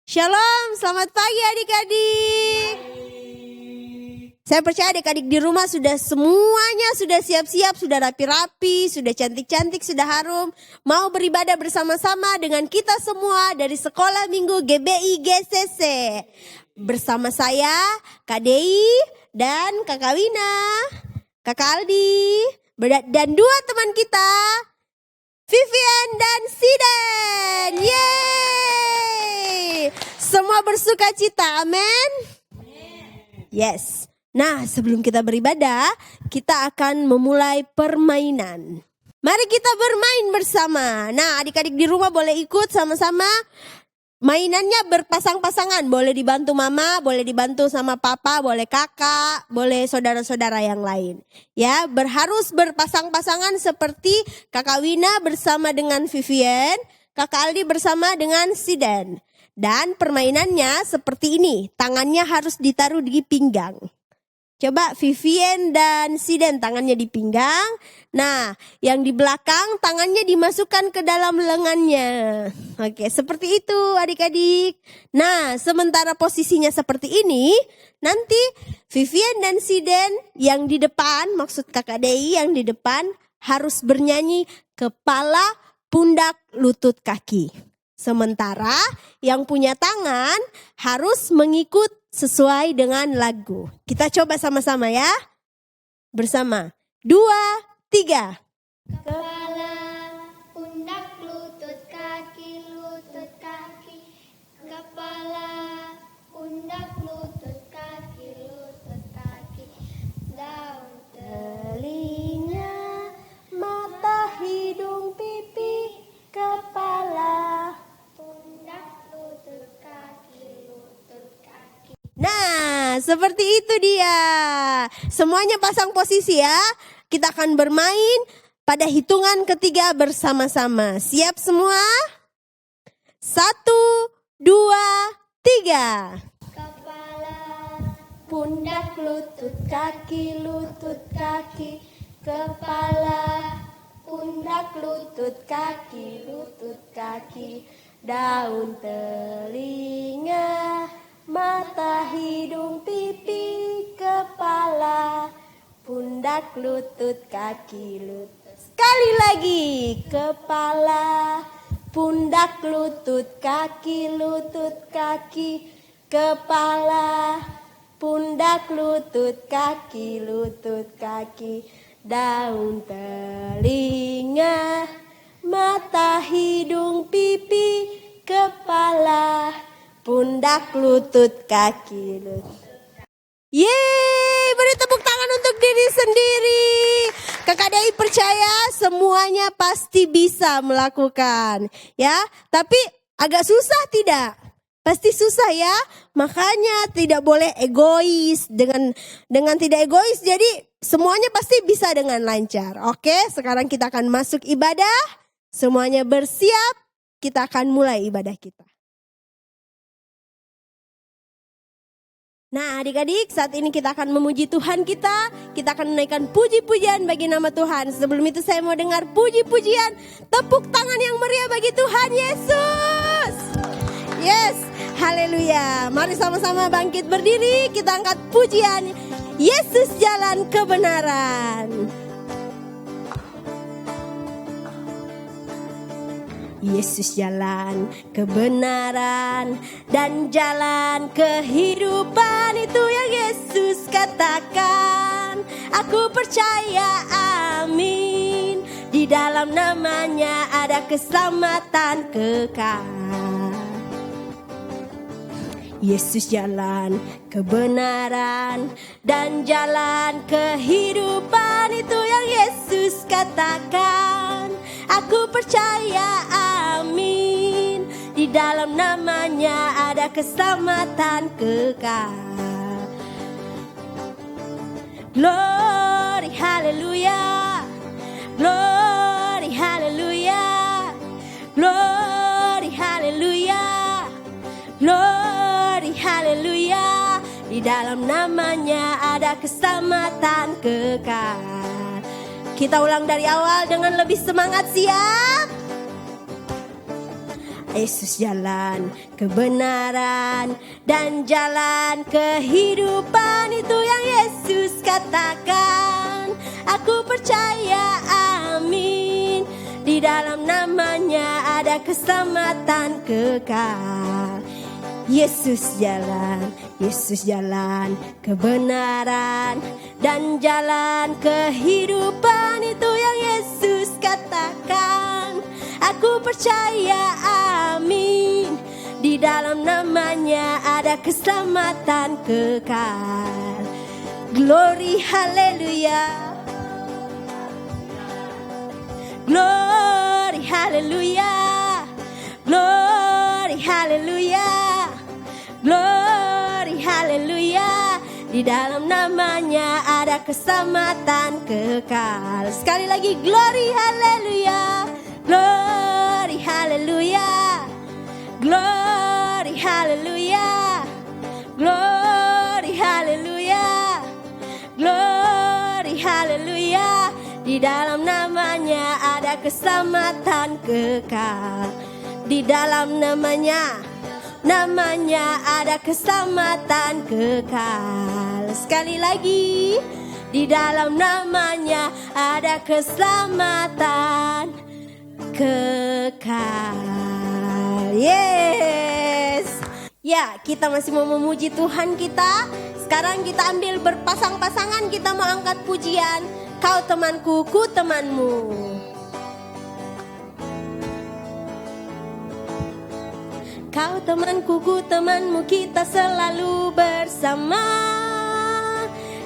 Shalom, selamat pagi adik-adik. Saya percaya adik-adik di rumah semuanya sudah siap-siap, sudah rapi-rapi, sudah cantik-cantik, sudah harum. Mau beribadah bersama-sama dengan kita semua dari Sekolah Minggu GBI GCC. Bersama saya, Kak Dei dan Kakak Wina, Kakak Aldi, dan dua teman kita, Vivian dan Siden. Yeay! Semua bersuka cita, amin? Yes. Nah, sebelum kita beribadah, kita akan memulai permainan. Mari kita bermain bersama. Nah, adik-adik di rumah boleh ikut sama-sama. Mainannya berpasang-pasangan. Boleh dibantu mama, boleh dibantu sama papa, boleh kakak, boleh saudara-saudara yang lain. Ya, harus berpasang-pasangan seperti Kakak Wina bersama dengan Vivian, Kakak Aldi bersama dengan Siden. Dan permainannya seperti ini. Tangannya harus ditaruh di pinggang. Coba Vivian dan Siden tangannya di pinggang. Nah, yang di belakang tangannya dimasukkan ke dalam lengannya. Oke, seperti itu adik-adik. Nah, sementara posisinya seperti ini, nanti Vivian dan Siden yang di depan, maksud Kakak Dei yang di depan, harus bernyanyi kepala, pundak, lutut, kaki. Sementara yang punya tangan harus mengikut sesuai dengan lagu. Kita coba sama-sama ya. Bersama. 2, 3. Kepala, pundak, lutut, kaki, lutut, kaki. Kepala, pundak, lutut, kaki, lutut, kaki. Daun, Telinga, mata, hidung, pipi, kepala, pundak, lutut, kaki, lutut, kaki. Nah, seperti itu dia. Semuanya pasang posisi ya. Kita akan bermain pada hitungan ketiga bersama-sama. Siap semua? 1, 2, 3. Kepala, pundak, lutut, kaki, lutut, kaki. Kepala, pundak, lutut, kaki, lutut, kaki. Daun, telinga, mata, hidung, pipi, kepala, pundak, lutut, kaki, lutut. Sekali lagi. Kepala, pundak, lutut, kaki, lutut, kaki. Kepala, pundak, lutut, kaki, lutut, kaki. Daun, telinga, mata, hidung, pipi, kepala, pundak, lutut, kaki, lutut. Yeay, beri tepuk tangan untuk diri sendiri. Kakak Dei percaya semuanya pasti bisa melakukan. Ya, tapi agak susah tidak? Pasti susah ya. Makanya tidak boleh egois. Dengan tidak egois, jadi semuanya pasti bisa dengan lancar. Oke, sekarang kita akan masuk ibadah. Semuanya bersiap. Kita akan mulai ibadah kita. Nah adik-adik, saat ini kita akan memuji Tuhan kita. Kita akan menaikkan puji-pujian bagi nama Tuhan. Sebelum itu saya mau dengar puji-pujian. Tepuk tangan yang meriah bagi Tuhan Yesus. Yes, haleluya. Mari sama-sama bangkit berdiri. Kita angkat pujian. Yesus jalan kebenaran. Yesus jalan kebenaran dan jalan kehidupan, itu yang Yesus katakan. Aku percaya, amin. Di dalam namanya ada keselamatan kekal. Yesus jalan kebenaran dan jalan kehidupan, itu yang Yesus katakan. Aku percaya, amin. Di dalam namanya ada keselamatan kekal. Glory, haleluya. Glory, haleluya. Glory, haleluya. Glory, haleluya. Di dalam namanya ada keselamatan kekal. Kita ulang dari awal dengan lebih semangat, siap? Yesus jalan kebenaran dan jalan kehidupan, itu yang Yesus katakan. Aku percaya, amin. Di dalam namanya ada keselamatan kekal. Yesus jalan kebenaran dan jalan kehidupan, itu yang Yesus katakan. Aku percaya, amin. Di dalam namanya ada keselamatan kekal. Glory, haleluya. Glory, haleluya. Glory, haleluya. Glory, haleluya. Di dalam namanya ada keselamatan kekal. Sekali lagi, glory, haleluya. Glory, haleluya. Glory, haleluya. Glory, haleluya. Glory, haleluya. Di dalam namanya ada keselamatan kekal. Di dalam namanya ada keselamatan kekal. Sekali lagi, di dalam namanya ada keselamatan kekal. Yes. Ya, kita masih mau memuji Tuhan kita. Sekarang kita ambil berpasang-pasangan, kita mau angkat pujian. Kau temanku, ku temanmu. Kau temanku, ku temanmu, kita selalu bersama.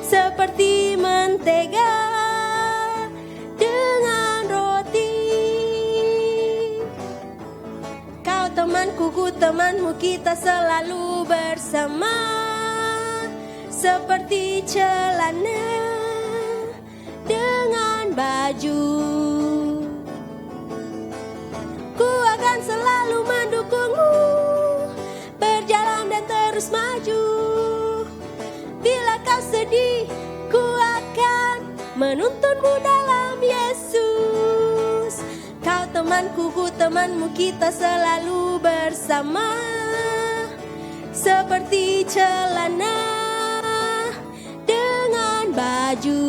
Seperti mentega dengan roti. Kau temanku, ku temanmu, kita selalu bersama. Seperti celana dengan baju. Ku akan selalu mendukungmu, berjalan dan terus maju. Bila kau sedih, ku akan menuntunmu dalam Yesus. Kau temanku, ku temanmu, kita selalu bersama. Seperti celana dengan baju.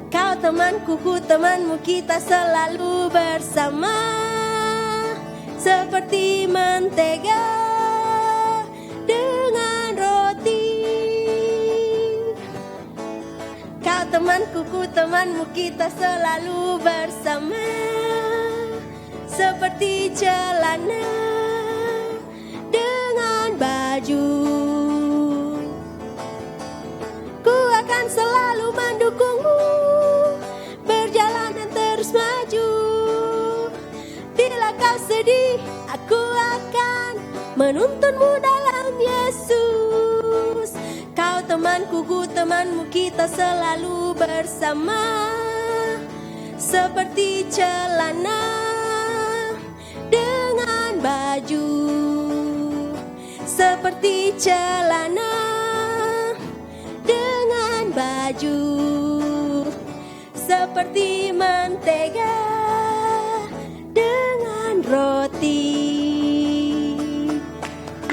Kau temanku, ku temanmu, kita selalu bersama. Seperti mentega dengan roti. Kau temanku, ku temanmu, kita selalu bersama. Seperti celana dengan baju. Ku akan selalu mendukungmu, berjalan dan terus maju. Bila kau sedih, aku akan menuntunmu dalam Yesus. Kau temanku, ku temanmu, kita selalu bersama. Seperti celana dengan baju. Seperti celana dengan baju. Seperti mentega dengan roti.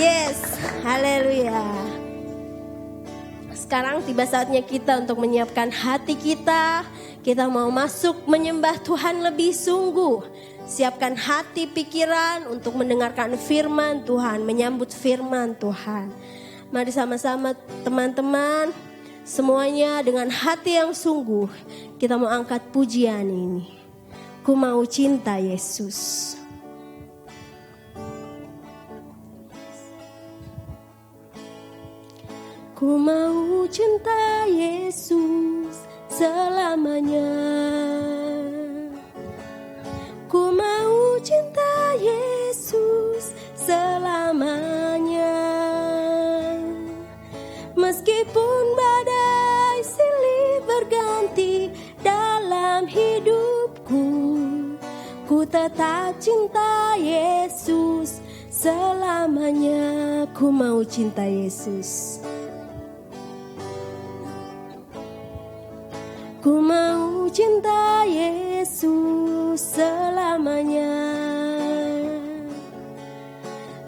Yes, haleluya. Sekarang tiba saatnya kita untuk menyiapkan hati kita. Kita mau masuk menyembah Tuhan lebih sungguh. Siapkan hati pikiran untuk mendengarkan firman Tuhan, menyambut firman Tuhan. Mari sama-sama teman-teman, semuanya dengan hati yang sungguh, kita mau angkat pujian ini. Ku mau cinta Yesus. Ku mau cinta Yesus selamanya. Ku mau cinta Yesus selamanya. Meskipun badai silih berganti dalam hidupku, ku tetap cinta Yesus selamanya. Ku mau cinta Yesus. Ku mau cinta Yesus Yesus selamanya.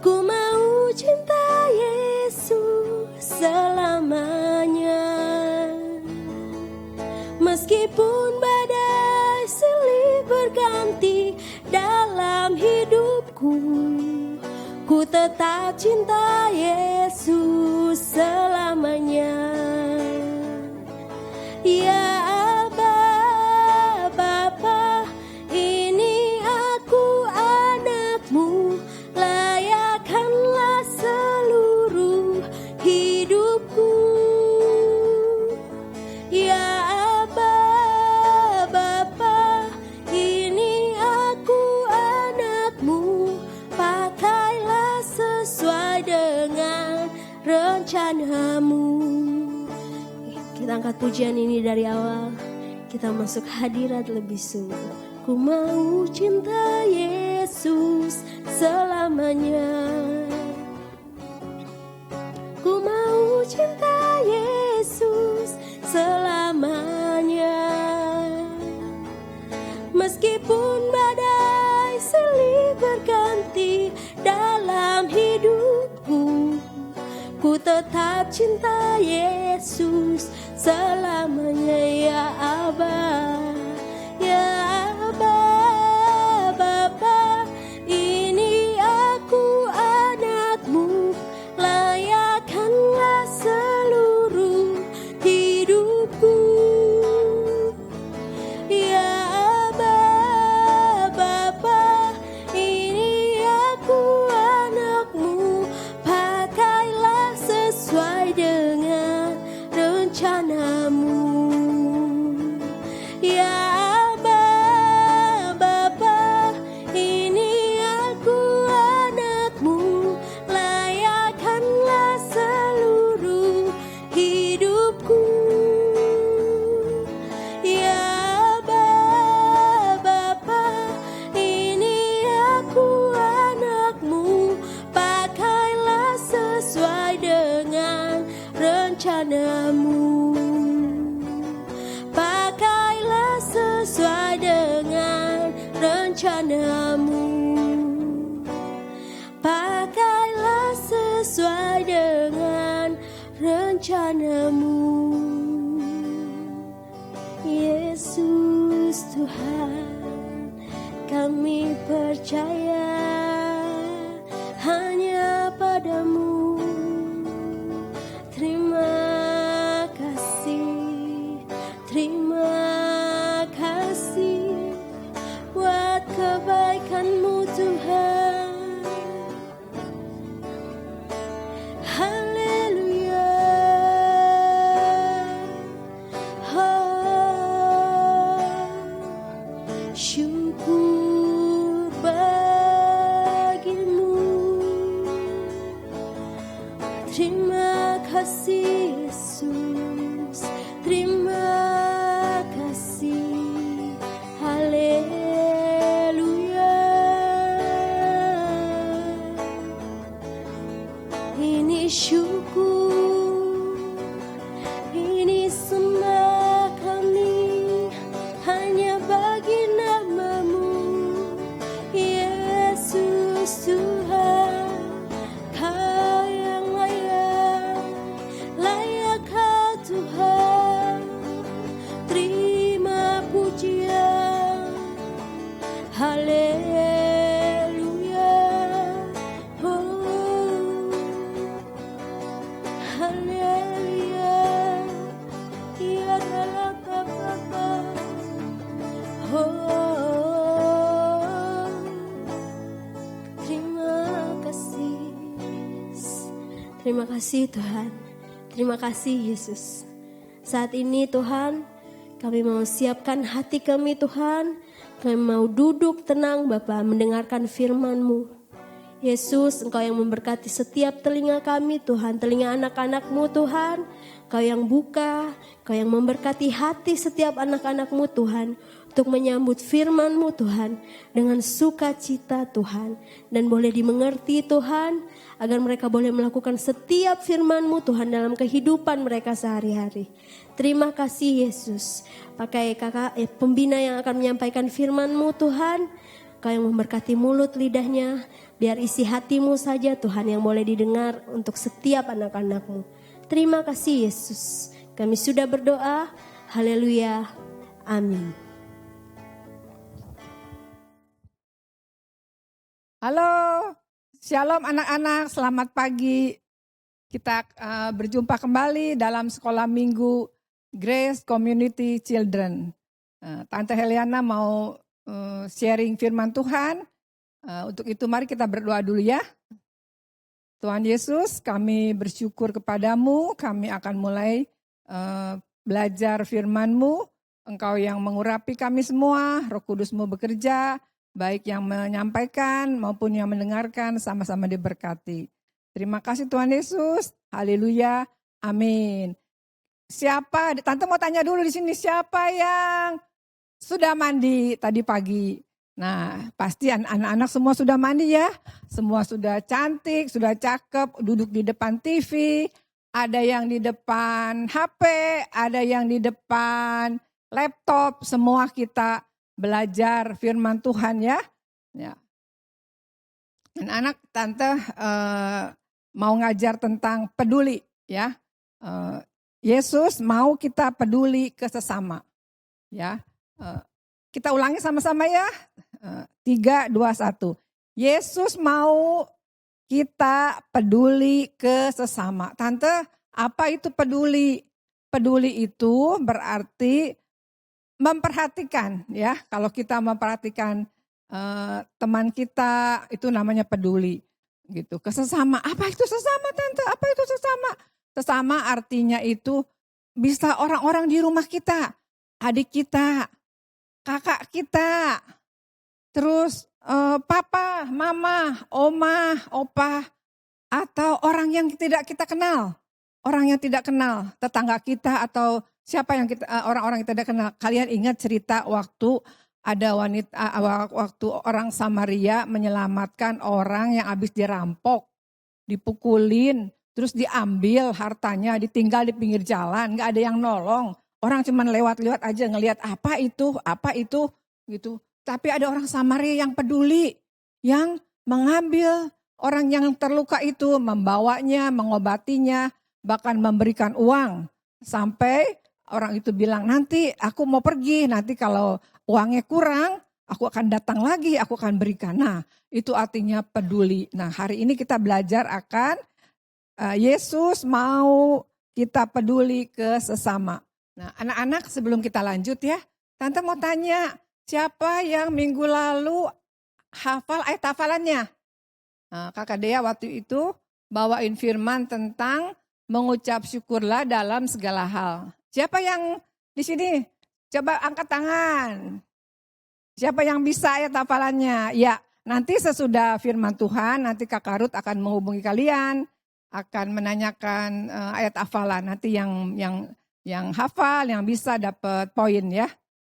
Ku mau cinta Yesus selamanya. Meskipun badai silih berganti dalam hidupku, ku tetap cinta Yesus selamanya. Ya Aba, Bapa, ini aku anakmu, layakkanlah seluruh hidupku. Ya Aba, Bapa, ini aku anakmu, pakailah sesuai dengan rencanamu. Kita angkat pujian ini dari awal, kita masuk hadirat lebih sungguh. Ku mau cinta Yesus selamanya. Ku mau cinta Yesus selamanya. Meskipun badai silih berganti dalam hidupku, ku tetap cinta Yesus selamanya. Ya Aba, ya Aba, Bapa, ini aku anakmu, layakkanlah seluruh hidupku. Ya Aba, Bapa, ini aku anakmu, pakailah sesuai dengan rencanamu. Ya Aba, Bapa, ini aku anakmu, layakkanlah seluruh hidupku. Ya Aba, Bapa, ini aku anakmu, pakailah sesuai dengan rencanamu. Pakailah sesuai dengan rencanamu. Pakailah sesuai dengan rencanamu. Yesus Tuhan, kami percaya hanya padamu. Terima kasih, terima kasih buat kebaikan-Mu Tuhan. Haleluya. Syukur bagimu. Terima kasih Yesus, terima kasih. Haleluya. Ini syukur, ini sembah kami hanya bagi nama-Mu, Yesus Tuhan. Kau yang layak, layakkah Tuhan, terima pujian. Haleluya. Oh, haleluya. Ya dalam Bapa. Oh, terima kasih. Terima kasih Tuhan. Terima kasih Yesus. Saat ini Tuhan, kami mau siapkan hati kami Tuhan. Kami mau duduk tenang Bapa, mendengarkan firman-Mu. Yesus, Engkau yang memberkati setiap telinga kami Tuhan, telinga anak-anak-Mu Tuhan. Kau yang buka, Kau yang memberkati hati setiap anak-anak-Mu Tuhan, untuk menyambut firman-Mu Tuhan dengan sukacita Tuhan. Dan boleh dimengerti Tuhan, agar mereka boleh melakukan setiap firman-Mu Tuhan dalam kehidupan mereka sehari-hari. Terima kasih Yesus. Pakai kakak pembina yang akan menyampaikan firman-Mu Tuhan. Kau yang memberkati mulut lidahnya, biar isi hati-Mu saja Tuhan yang boleh didengar untuk setiap anak-anak-Mu. Terima kasih Yesus. Kami sudah berdoa. Haleluya. Amin. Halo, shalom anak-anak, selamat pagi. Kita berjumpa kembali dalam sekolah minggu Grace Community Children. Tante Heliana mau sharing firman Tuhan. Untuk itu mari kita berdoa dulu ya. Tuhan Yesus, kami bersyukur kepadamu, kami akan mulai belajar firman-Mu. Engkau yang mengurapi kami semua, Roh Kudus-Mu bekerja, baik yang menyampaikan maupun yang mendengarkan sama-sama diberkati. Terima kasih Tuhan Yesus. Haleluya. Amin. Siapa? Tante mau tanya dulu di sini, siapa yang sudah mandi tadi pagi? Nah, pasti anak-anak semua sudah mandi ya. Semua sudah cantik, sudah cakep, duduk di depan TV. Ada yang di depan HP, ada yang di depan laptop. Semua kita belajar firman Tuhan ya. Anak-anak tante mau ngajar tentang peduli ya. Yesus mau kita peduli ke sesama ya. Kita ulangi sama-sama ya. 3, 2, 1. Yesus mau kita peduli ke sesama. Tante, apa itu peduli? Peduli itu berarti memperhatikan ya. Kalau kita memperhatikan teman kita, itu namanya peduli gitu. Ke sesama. Apa itu sesama Tante? Apa itu sesama? Sesama artinya itu bisa orang-orang di rumah kita, adik kita, kakak kita, terus papa, mama, oma, opa, atau orang yang tidak kita kenal. Orang yang tidak kenal, tetangga kita atau siapa yang kita orang-orang yang tidak kenal. Kalian ingat cerita waktu ada waktu orang Samaria menyelamatkan orang yang habis dirampok, dipukulin, terus diambil hartanya, ditinggal di pinggir jalan, nggak ada yang nolong. Orang cuma lewat-lewat aja ngelihat apa itu gitu. Tapi ada orang Samaria yang peduli, yang mengambil orang yang terluka itu, membawanya, mengobatinya, bahkan memberikan uang. Sampai orang itu bilang, nanti aku mau pergi, nanti kalau uangnya kurang, aku akan datang lagi, aku akan berikan. Nah, itu artinya peduli. Nah, hari ini kita belajar akan Yesus mau kita peduli ke sesama. Nah, anak-anak sebelum kita lanjut ya, Tante mau tanya, siapa yang minggu lalu hafal ayat hafalannya? Nah, Kakak Dea waktu itu bawain firman tentang mengucap syukurlah dalam segala hal. Siapa yang di sini? Coba angkat tangan. Siapa yang bisa ayat hafalannya? Ya, nanti sesudah firman Tuhan, nanti Kakak Ruth akan menghubungi kalian, akan menanyakan ayat hafalan. Nanti yang hafal, yang bisa dapat poin ya.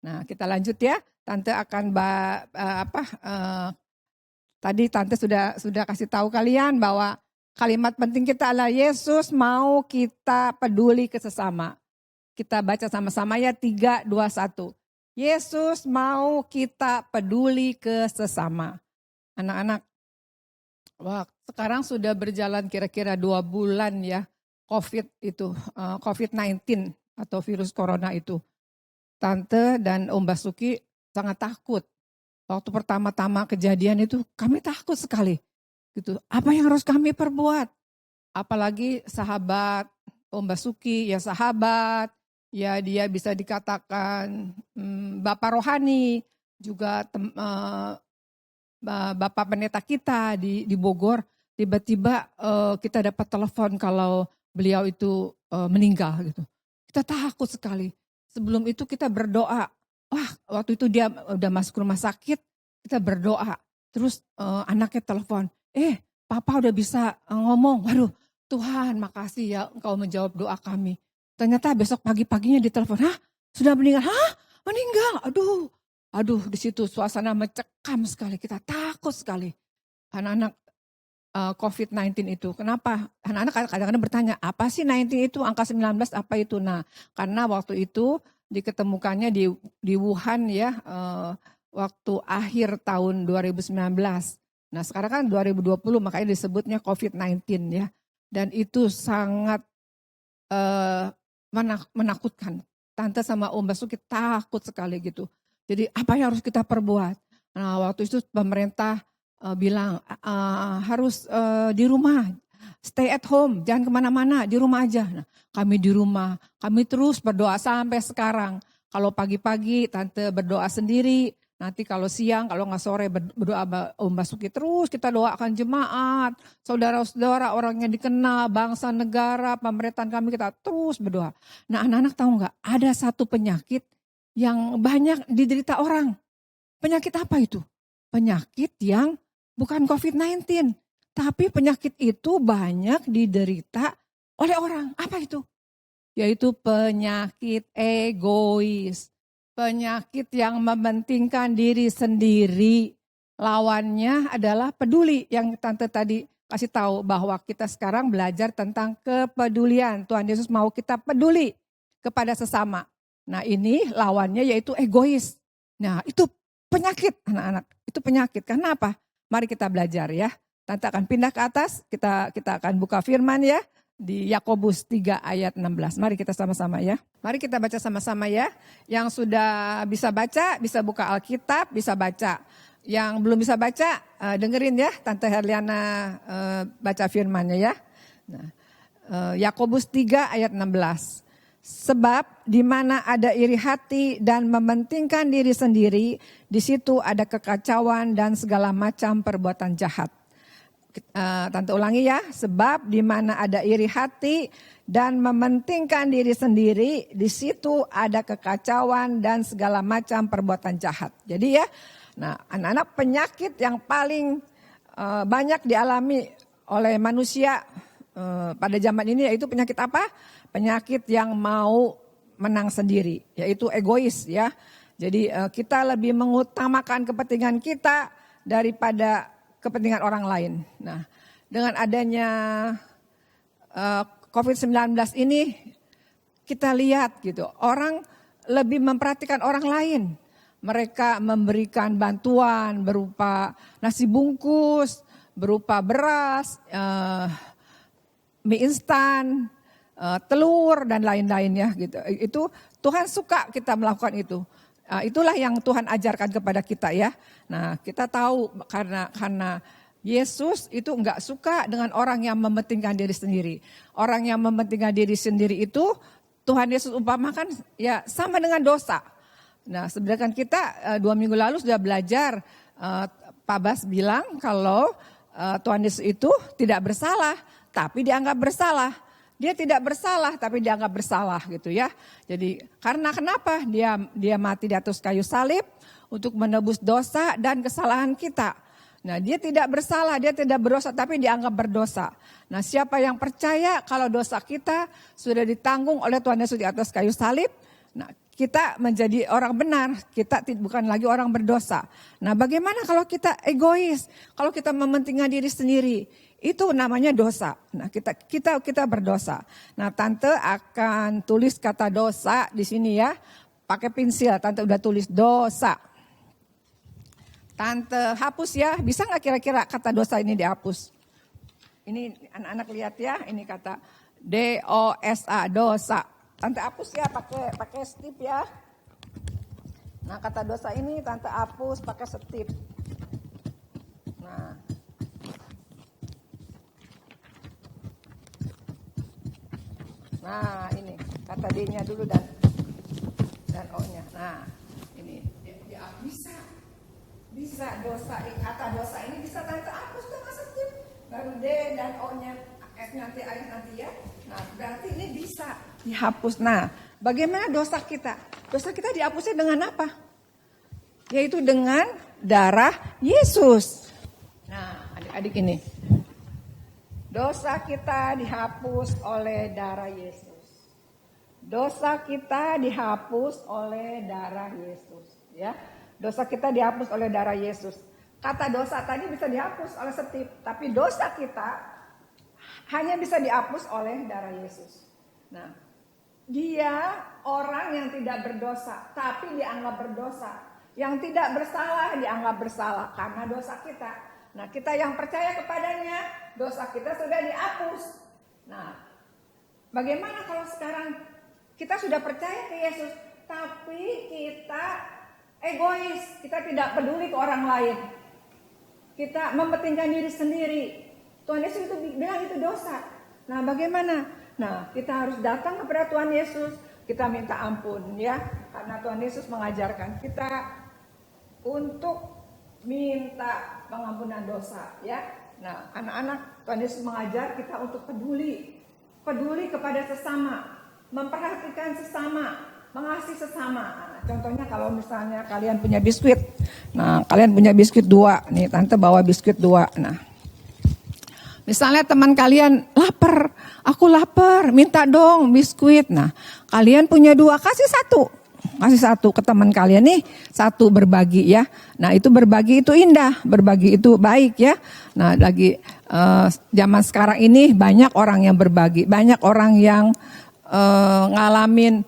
Nah, kita lanjut ya. Tante akan tadi Tante sudah kasih tahu kalian bahwa kalimat penting kita adalah Yesus mau kita peduli ke sesama. Kita baca sama-sama ya 3, 2, 1. Yesus mau kita peduli ke sesama. Anak-anak, wah, sekarang sudah berjalan kira-kira 2 bulan ya COVID-19 atau virus corona itu. Tante dan Om Basuki sangat takut. Waktu pertama-tama kejadian itu kami takut sekali. Gitu. Apa yang harus kami perbuat? Apalagi sahabat Om Basuki, ya sahabat, ya dia bisa dikatakan Bapak Rohani, juga Bapak Pendeta kita di Bogor. Tiba-tiba kita dapat telepon kalau beliau itu meninggal gitu. Kita takut sekali. Sebelum itu kita berdoa. Wah, waktu itu dia udah masuk rumah sakit, kita berdoa. Terus anaknya telepon, Papa udah bisa ngomong. Waduh, Tuhan makasih ya Engkau menjawab doa kami. Ternyata besok pagi-paginya ditelepon, sudah meninggal? Meninggal? Aduh, Aduh, di situ suasana mencekam sekali, kita takut sekali. Anak-anak COVID-19 itu. Kenapa? Anak-anak kadang-kadang bertanya, apa sih 19 itu? Angka 19 apa itu? Nah, karena waktu itu diketemukannya di Wuhan ya, waktu akhir tahun 2019. Nah, sekarang kan 2020 makanya disebutnya COVID-19 ya. Dan itu sangat menakutkan. Tante sama Om Basuki takut sekali gitu. Jadi apa yang harus kita perbuat? Nah, waktu itu pemerintah bilang harus di rumah, stay at home, jangan kemana-mana, di rumah aja. Nah, kami di rumah, kami terus berdoa sampai sekarang. Kalau pagi-pagi Tante berdoa sendiri, nanti kalau siang, kalau nggak sore berdoa Om Basuki, terus kita doakan jemaat, saudara-saudara, orang yang dikenal, bangsa, negara, pemerintahan kami, kita terus berdoa. Nah, anak-anak tahu nggak, ada satu penyakit yang banyak diderita orang. Penyakit apa itu? Penyakit yang bukan COVID-19, tapi penyakit itu banyak diderita oleh orang. Apa itu? Yaitu penyakit egois. Penyakit yang mementingkan diri sendiri. Lawannya adalah peduli, yang Tante tadi kasih tahu bahwa kita sekarang belajar tentang kepedulian. Tuhan Yesus mau kita peduli kepada sesama. Nah, ini lawannya yaitu egois. Nah, itu penyakit anak-anak. Itu penyakit. Karena apa? Mari kita belajar ya. Tante akan pindah ke atas, kita akan buka firman ya. Di Yakobus 3 ayat 16. Mari kita sama-sama ya. Mari kita baca sama-sama ya. Yang sudah bisa baca, bisa buka Alkitab, bisa baca. Yang belum bisa baca, dengerin ya Tante Herliana baca firmannya ya. Nah, Yakobus 3 ayat 16. Sebab di mana ada iri hati dan mementingkan diri sendiri, di situ ada kekacauan dan segala macam perbuatan jahat. Tante ulangi ya, sebab di mana ada iri hati dan mementingkan diri sendiri, di situ ada kekacauan dan segala macam perbuatan jahat. Jadi ya, nah anak-anak penyakit yang paling banyak dialami oleh manusia pada zaman ini yaitu penyakit apa? Penyakit yang mau menang sendiri, yaitu egois ya. Jadi kita lebih mengutamakan kepentingan kita daripada kepentingan orang lain. Nah, dengan adanya COVID-19 ini kita lihat gitu, orang lebih memperhatikan orang lain. Mereka memberikan bantuan berupa nasi bungkus, berupa beras, mie instan, telur dan lain-lainnya gitu. Itu Tuhan suka kita melakukan itu. Itulah yang Tuhan ajarkan kepada kita ya. Nah, kita tahu karena Yesus itu enggak suka dengan orang yang mementingkan diri sendiri. Orang yang mementingkan diri sendiri itu Tuhan Yesus umpamakan ya sama dengan dosa. Nah, sebenarnya kita 2 minggu lalu sudah belajar, Pak Bas bilang kalau Tuhan Yesus itu tidak bersalah, tapi dianggap bersalah. Dia tidak bersalah tapi dianggap bersalah gitu ya. Jadi karena kenapa? Dia mati di atas kayu salib untuk menebus dosa dan kesalahan kita. Nah, dia tidak bersalah, dia tidak berdosa tapi dianggap berdosa. Nah, siapa yang percaya kalau dosa kita sudah ditanggung oleh Tuhan Yesus di atas kayu salib, nah kita menjadi orang benar, kita bukan lagi orang berdosa. Nah, bagaimana kalau kita egois? Kalau kita mementingkan diri sendiri? Itu namanya dosa. Nah, kita berdosa. Nah, Tante akan tulis kata dosa di sini ya. Pakai pensil, Tante udah tulis dosa. Tante hapus ya. Bisa nggak kira-kira kata dosa ini dihapus? Ini anak-anak lihat ya. Ini kata D-O-S-A, dosa. Tante hapus ya, pakai stip ya. Nah, kata dosa ini Tante hapus pakai stip. Nah, ini kata D-nya dulu dan O-nya. Nah, ini dia bisa dosa, kata dosa ini bisa Tante hapus tuh stip. Baru D dan O-nya, S nanti, A nanti ya. Nah, berarti ini bisa dihapus. Nah, bagaimana dosa kita? Dosa kita dihapusnya dengan apa? Yaitu dengan darah Yesus. Nah, adik-adik ini. Dosa kita dihapus oleh darah Yesus. Dosa kita dihapus oleh darah Yesus, ya. Dosa kita dihapus oleh darah Yesus. Kata dosa tadi bisa dihapus oleh Steve, tapi dosa kita hanya bisa dihapus oleh darah Yesus. Nah, dia orang yang tidak berdosa, tapi dianggap berdosa. Yang tidak bersalah dianggap bersalah karena dosa kita. Nah, kita yang percaya kepadanya, dosa kita sudah dihapus. Nah, bagaimana kalau sekarang kita sudah percaya ke Yesus, tapi kita egois, kita tidak peduli ke orang lain. Kita mementingkan diri sendiri. Tuhan Yesus itu bilang itu dosa. Nah, bagaimana? Nah, kita harus datang kepada Tuhan Yesus, kita minta ampun ya. Karena Tuhan Yesus mengajarkan kita untuk minta pengampunan dosa ya. Nah, anak-anak, Tuhan Yesus mengajar kita untuk peduli kepada sesama, memperhatikan sesama, mengasihi sesama. Nah, contohnya kalau misalnya kalian punya biskuit. Nah, kalian punya biskuit 2. Nih, tante bawa biskuit 2. Nah, misalnya teman kalian lapar, aku lapar, minta dong biskuit. Nah, kalian punya 2, kasih 1. Kasih 1 ke teman kalian nih, 1 berbagi ya. Nah, itu berbagi itu indah, berbagi itu baik ya. Nah, lagi zaman sekarang ini banyak orang yang berbagi, banyak orang yang ngalamin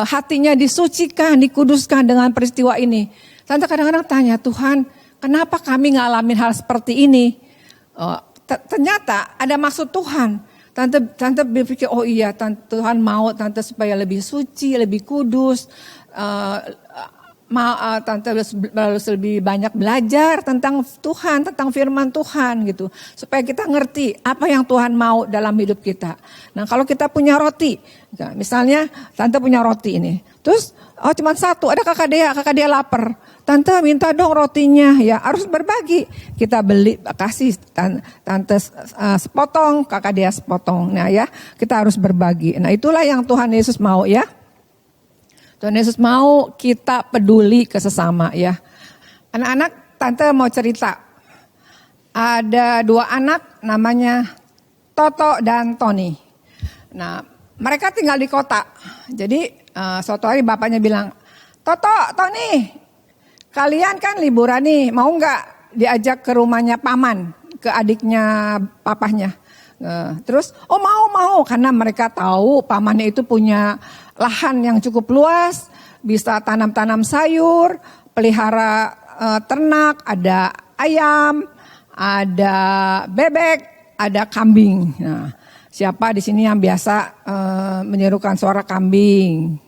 hatinya disucikan, dikuduskan dengan peristiwa ini. Tante kadang-kadang tanya, Tuhan, kenapa kami ngalamin hal seperti ini? Ternyata ada maksud Tuhan. Tante berpikir, oh iya, Tuhan mau tante supaya lebih suci, lebih kudus. Tante harus lebih banyak belajar tentang Tuhan, tentang firman Tuhan gitu. Supaya kita ngerti apa yang Tuhan mau dalam hidup kita. Nah, kalau kita punya roti, misalnya tante punya roti ini. Terus, cuma 1, ada kakak dia lapar. Tante minta dong rotinya, ya harus berbagi. Kita beli, kasih tante sepotong, kakak dia sepotong. Nah ya, kita harus berbagi. Nah itulah yang Tuhan Yesus mau ya. Tuhan Yesus mau kita peduli ke sesama ya. Anak-anak, tante mau cerita. Ada 2 anak namanya Toto dan Tony. Nah mereka tinggal di kota. Jadi suatu hari bapaknya bilang, Toto, Tony, kalian kan liburan nih, mau nggak diajak ke rumahnya paman, ke adiknya papahnya. Terus, mau, karena mereka tahu pamannya itu punya lahan yang cukup luas, bisa tanam-tanam sayur, pelihara ternak, ada ayam, ada bebek, ada kambing. Nah, siapa di sini yang biasa menirukan suara kambing?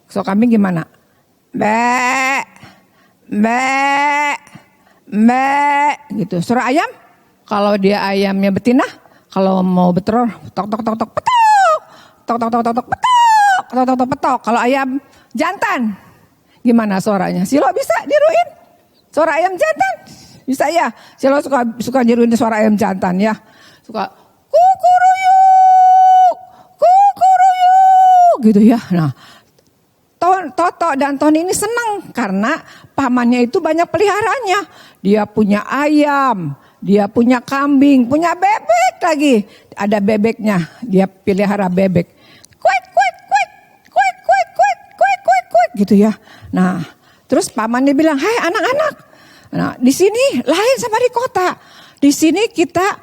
Suara kambing gimana? Mbak, gitu. Suara ayam, kalau dia ayamnya betina, kalau mau betelor, tok tok tok tok petok, tok tok tok tok tok petok, tok tok tok petok. Kalau ayam jantan, gimana suaranya? Silo bisa niruin suara ayam jantan? Bisa ya? Silo suka niruin suara ayam jantan ya. Suka kukuruyuk, gitu ya. Nah, Toto dan Tony ini senang karena pamannya itu banyak peliharanya. Dia punya ayam, dia punya kambing, punya bebek lagi. Ada bebeknya, dia pelihara bebek. Kuek, gitu ya. Nah, terus pamannya bilang, hai anak-anak. Nah, di sini lain sama di kota. Di sini kita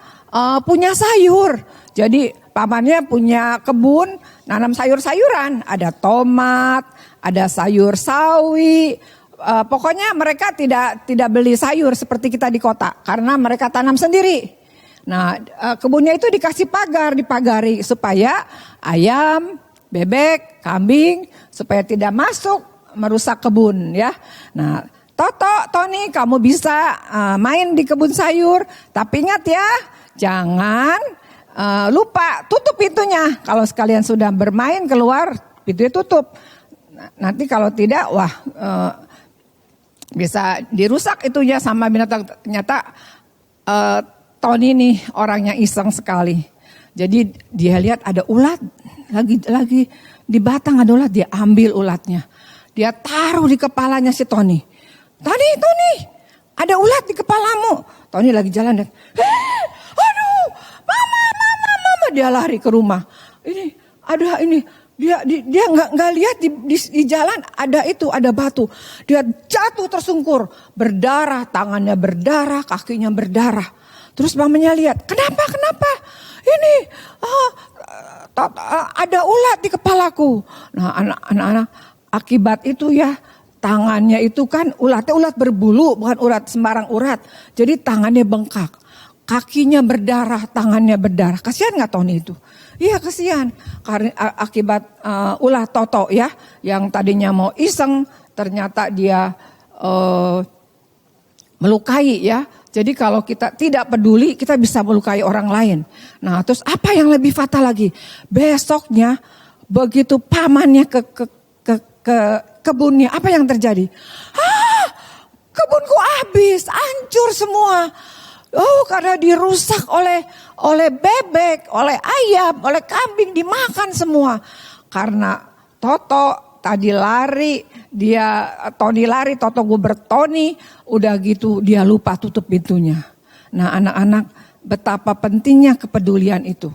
punya sayur. Jadi pamannya punya kebun, nanam sayur-sayuran. Ada tomat, ada sayur sawi. Pokoknya mereka tidak beli sayur seperti kita di kota. Karena mereka tanam sendiri. Nah, kebunnya itu dikasih pagar, dipagari. Supaya ayam, bebek, kambing, supaya tidak masuk merusak kebun ya. Nah, Toto, Tony, kamu bisa main di kebun sayur. Tapi ingat ya, jangan lupa tutup pintunya. Kalau sekalian sudah bermain keluar, pintunya tutup. Nanti kalau tidak, bisa dirusak itunya sama binatang. Ternyata Tony nih orangnya iseng sekali. Jadi dia lihat ada ulat lagi di batang ada ulat, dia ambil ulatnya. Dia taruh di kepalanya si Tony. Tony, ada ulat di kepalamu. Tony lagi jalan dan, aduh, mama, dia lari ke rumah. Ini Dia nggak lihat di jalan ada batu. Dia jatuh tersungkur, berdarah, tangannya berdarah, kakinya berdarah. Terus mamanya lihat, kenapa? Ini ada ulat di kepalaku. Nah, anak-anak akibat itu ya, tangannya itu kan ulatnya ulat berbulu, bukan ulat sembarang ulat. Jadi tangannya bengkak, kakinya berdarah, tangannya berdarah. Kasihan nggak Tony itu? Iya kasihan, karena akibat ulah Toto ya, yang tadinya mau iseng, ternyata dia melukai ya. Jadi kalau kita tidak peduli, kita bisa melukai orang lain. Nah, terus apa yang lebih fatal lagi? Besoknya begitu pamannya ke kebunnya, apa yang terjadi? Kebunku habis, hancur semua. Oh, karena dirusak oleh bebek, oleh ayam, oleh kambing, dimakan semua. Karena Toto tadi lari, Tony lari, Toto guber Tony, udah gitu dia lupa tutup pintunya. Nah, anak-anak, betapa pentingnya kepedulian itu.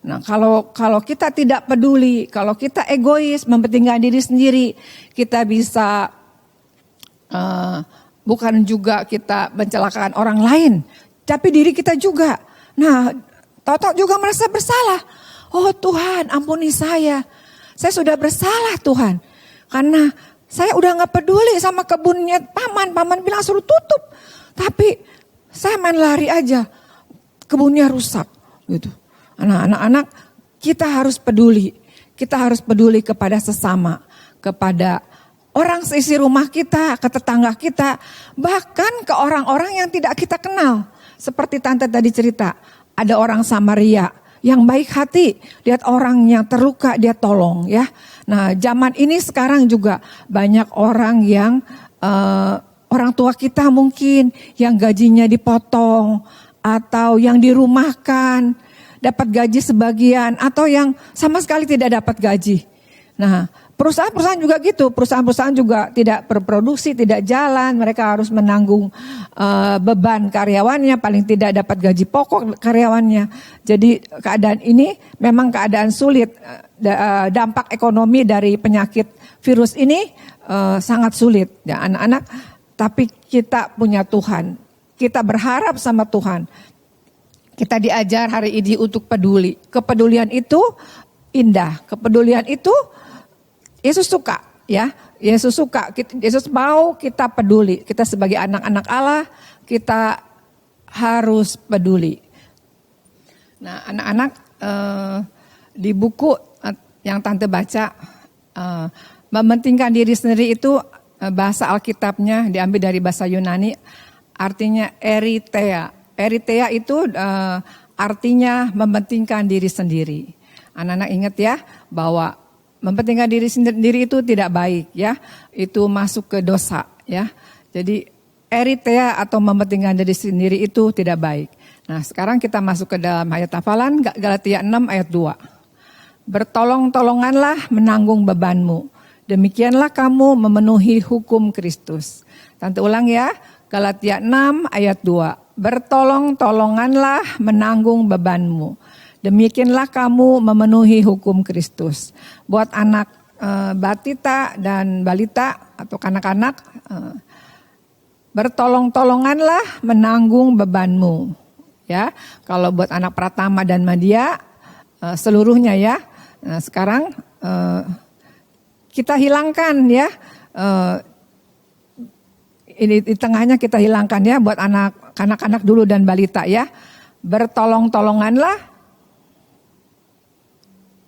Nah, kalau kita tidak peduli, kalau kita egois, mementingkan diri sendiri, kita bisa bukan juga kita mencelakakan orang lain, tapi diri kita juga. Nah, Toto juga merasa bersalah. Oh Tuhan, ampuni saya sudah bersalah Tuhan. Karena saya udah gak peduli sama kebunnya paman bilang suruh tutup. Tapi saya main lari aja, kebunnya rusak gitu. Anak-anak, kita harus peduli. Kita harus peduli kepada sesama, kepada orang seisi rumah kita, ke tetangga kita, bahkan ke orang-orang yang tidak kita kenal. Seperti tante tadi cerita, ada orang Samaria yang baik hati, lihat orang yang terluka dia tolong ya. Nah, zaman ini sekarang juga banyak orang yang orang tua kita mungkin yang gajinya dipotong atau yang dirumahkan, dapat gaji sebagian atau yang sama sekali tidak dapat gaji. Nah, perusahaan-perusahaan juga gitu, perusahaan-perusahaan juga tidak berproduksi, tidak jalan, mereka harus menanggung beban karyawannya, paling tidak dapat gaji pokok karyawannya. Jadi keadaan ini memang keadaan sulit, dampak ekonomi dari penyakit virus ini sangat sulit ya anak-anak, tapi kita punya Tuhan, kita berharap sama Tuhan. Kita diajar hari ini untuk peduli, kepedulian itu indah, kepedulian itu Yesus suka ya, Yesus suka, Yesus mau kita peduli. Kita sebagai anak-anak Allah, kita harus peduli. Nah, anak-anak di buku yang tante baca, mementingkan diri sendiri itu bahasa Alkitabnya diambil dari bahasa Yunani, artinya eritheia. Eritheia itu artinya mementingkan diri sendiri. Anak-anak ingat ya bahwa mementingkan diri sendiri itu tidak baik ya, itu masuk ke dosa ya. Jadi eritheia atau mementingkan diri sendiri itu tidak baik. Nah, sekarang kita masuk ke dalam ayat hafalan Galatia 6 ayat 2. Bertolong-tolonganlah menanggung bebanmu, demikianlah kamu memenuhi hukum Kristus. Tante ulang ya, Galatia 6 ayat 2. Bertolong-tolonganlah menanggung bebanmu, demikianlah kamu memenuhi hukum Kristus. Buat anak batita dan balita atau kanak-kanak, bertolong-tolonganlah menanggung bebanmu. Ya, kalau buat anak Pratama dan Madya seluruhnya ya. Nah, sekarang kita hilangkan ya. Ini di tengahnya kita hilangkan ya buat anak-anak dulu dan balita ya. Bertolong-tolonganlah.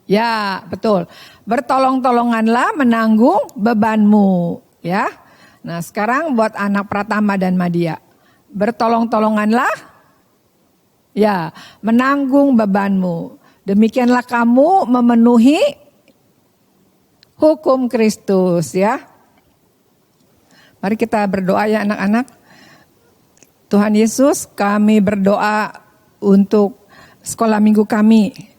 Ya, betul. Bertolong-tolonganlah menanggung bebanmu, ya. Nah, sekarang buat anak Pratama dan Madya. Bertolong-tolonganlah ya, menanggung bebanmu. Demikianlah kamu memenuhi hukum Kristus, ya. Mari kita berdoa ya anak-anak. Tuhan Yesus, kami berdoa untuk sekolah minggu kami.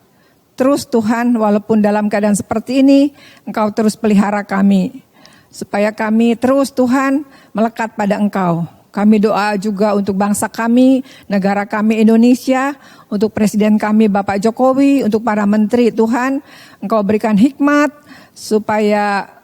Terus Tuhan, walaupun dalam keadaan seperti ini, Engkau terus pelihara kami. Supaya kami terus Tuhan melekat pada Engkau. Kami doa juga untuk bangsa kami, negara kami Indonesia, untuk Presiden kami Bapak Jokowi, untuk para menteri Tuhan. Engkau berikan hikmat supaya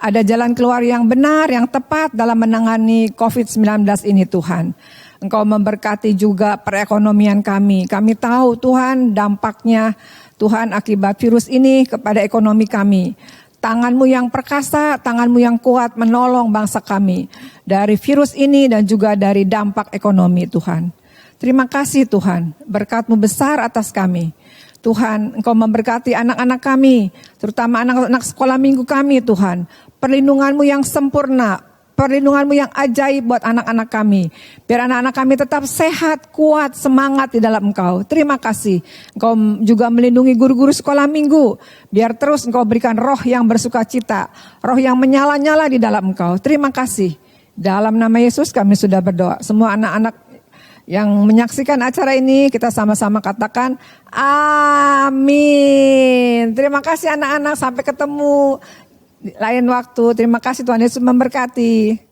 ada jalan keluar yang benar, yang tepat dalam menangani COVID-19 ini Tuhan. Engkau memberkati juga perekonomian kami. Kami tahu Tuhan dampaknya Tuhan akibat virus ini kepada ekonomi kami. Tangan-Mu yang perkasa, Tangan-Mu yang kuat menolong bangsa kami dari virus ini dan juga dari dampak ekonomi Tuhan. Terima kasih Tuhan, berkat-Mu besar atas kami. Tuhan, Engkau memberkati anak-anak kami, terutama anak-anak sekolah minggu kami Tuhan. Perlindungan-Mu yang sempurna, perlindungan-Mu yang ajaib buat anak-anak kami. Biar anak-anak kami tetap sehat, kuat, semangat di dalam Engkau. Terima kasih. Engkau juga melindungi guru-guru sekolah minggu. Biar terus Engkau berikan roh yang bersukacita, roh yang menyala-nyala di dalam Engkau. Terima kasih. Dalam nama Yesus kami sudah berdoa. Semua anak-anak yang menyaksikan acara ini kita sama-sama katakan amin. Terima kasih anak-anak, sampai ketemu lain waktu. Terima kasih, Tuhan Yesus memberkati.